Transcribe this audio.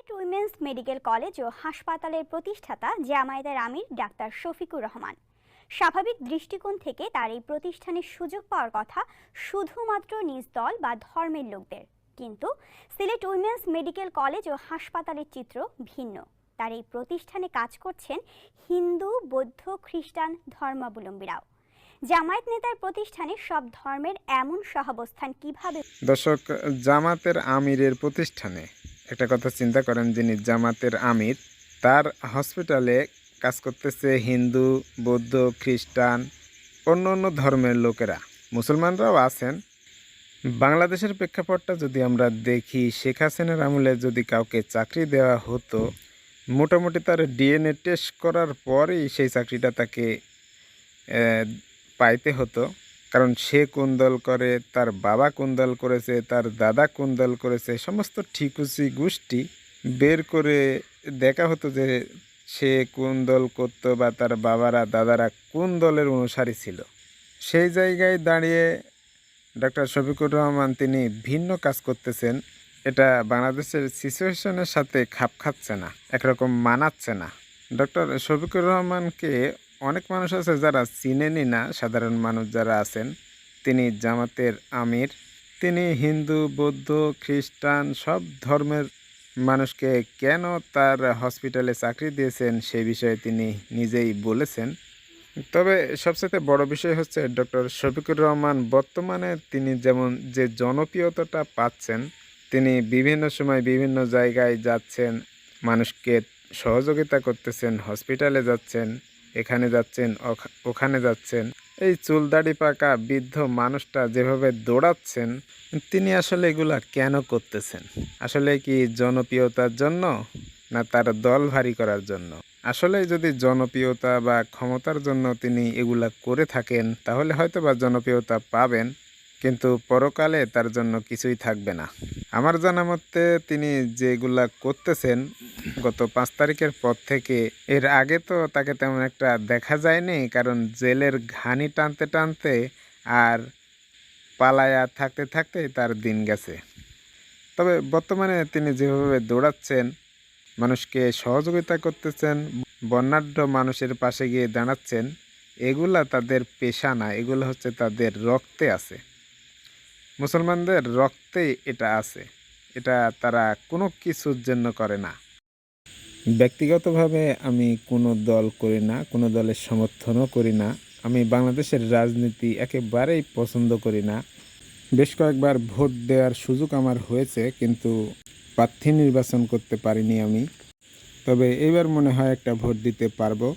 Sylhet women's medical college ও হাসপাতালের প্রতিষ্ঠাতা জামায়াতের আমির ডাক্তার শফিকুর রহমান। স্বাভাবিক দৃষ্টিকোণ থেকে তার এই প্রতিষ্ঠানের সুযোগ পাওয়ার কথা শুধুমাত্র নিজ দল বা ধর্মের লোকদের, কিন্তু সিলেট উইমেন্স মেডিকেল কলেজ ও হাসপাতালের চিত্র ভিন্ন। তার এই প্রতিষ্ঠানে কাজ করছেন হিন্দু, বৌদ্ধ, খ্রিস্টান ধর্মাবলম্বীরাও। জামায়াত নেতার প্রতিষ্ঠানে সব ধর্মের এমন সহাবস্থান কিভাবে? দর্শক, জামাতের আমিরের প্রতিষ্ঠানে একটা কথা চিন্তা করেন, যিনি জামাতের আমির তার হসপিটালে কাজ করতেছে হিন্দু, বৌদ্ধ, খ্রিস্টান, অন্য অন্য ধর্মের লোকেরা, মুসলমানরাও আছেন। বাংলাদেশের প্রেক্ষাপটটা যদি আমরা দেখি, শেখ হাসিনার আমলে যদি কাউকে চাকরি দেওয়া হতো, মোটামুটি তার ডিএনএ টেস্ট করার পরেই সেই চাকরিটা তাকে পাইতে হতো। কারণ সে কোন দল করে, তার বাবা কোন দল করেছে, তার দাদা কোন দল করেছে, সমস্ত ঠিকুচি গোষ্ঠী বের করে দেখা হতো যে সে কোন দল করত বা তার বাবারা দাদারা কোন দলের অনুসারী ছিল। সেই জায়গায় দাঁড়িয়ে ডক্টর শফিকুর রহমান তিনি ভিন্ন কাজ করতেছেন। এটা বাংলাদেশের সিচুয়েশনের সাথে খাপ খাচ্ছে না, একরকম মানাচ্ছে না। ডক্টর শফিকুর রহমানকে অনেক মানুষ আছে যারা চিনেনই না, সাধারণ মানুষ যারা আছেন। তিনি জামাতের আমির, তিনি হিন্দু, বৌদ্ধ, খ্রিস্টান সব ধর্মের মানুষকে কেন তার হসপিটালে চাকরি দিয়েছেন সেই বিষয়ে তিনি নিজেই বলেছেন। তবে সবচেয়ে বড় বিষয় হচ্ছে ডক্টর শফিকুর রহমান বর্তমানে তিনি যেমন যে জনপ্রিয়তাটা পাচ্ছেন, তিনি বিভিন্ন সময় বিভিন্ন জায়গায় যাচ্ছেন, মানুষকে সহযোগিতা করতেছেন, হসপিটালে যাচ্ছেন, এখানে যাচ্ছেন, ওখানে যাচ্ছেন। এই চুল দাড়ি পাকা বৃদ্ধ মানুষটা যেভাবে দৌড়াচ্ছেন, তিনি আসলে এগুলা কেন করতেছেন? আসলে কি জনপ্রিয়তার জন্য, না তার দল ভারী করার জন্য? আসলে যদি জনপ্রিয়তা বা ক্ষমতার জন্য তিনি এগুলা করে থাকেন, তাহলে হয়তো বা জনপ্রিয়তা পাবেন, কিন্তু পরকালে তার জন্য কিছুই থাকবে না। আমার জানা মতে তিনি যেগুলা করতেছেন গত 5 তারিখের পর থেকে, এর আগে তো তাকে তেমন একটা দেখা যায়নি, কারণ জেলের ঘানি টানতে টানতে আর পালায়া থাকতে থাকতে তার দিন গেছে। তবে বর্তমানে তিনি যেভাবে দৌড়াচ্ছেন, মানুষকে সহযোগিতা করতেছেন, বর্ণাঢ্য মানুষের পাশে গিয়ে দাঁড়াচ্ছেন, এগুলা তাদের পেশা না, এগুলো হচ্ছে তাদের রক্তে আছে। মুসলমানদের রক্তেই এটা আছে, এটা তারা কোনো কিছুর জন্য করে না। ব্যক্তিগতভাবে আমি কোনো দল করি না, কোনো দলের সমর্থনও করি না। আমি বাংলাদেশের রাজনীতি একেবারেই পছন্দ করি না। বেশ কয়েকবার ভোট দেওয়ার সুযোগ আমার হয়েছে, কিন্তু প্রার্থী নির্বাচন করতে পারিনি আমি। তবে এবার মনে হয় একটা ভোট দিতে পারবো।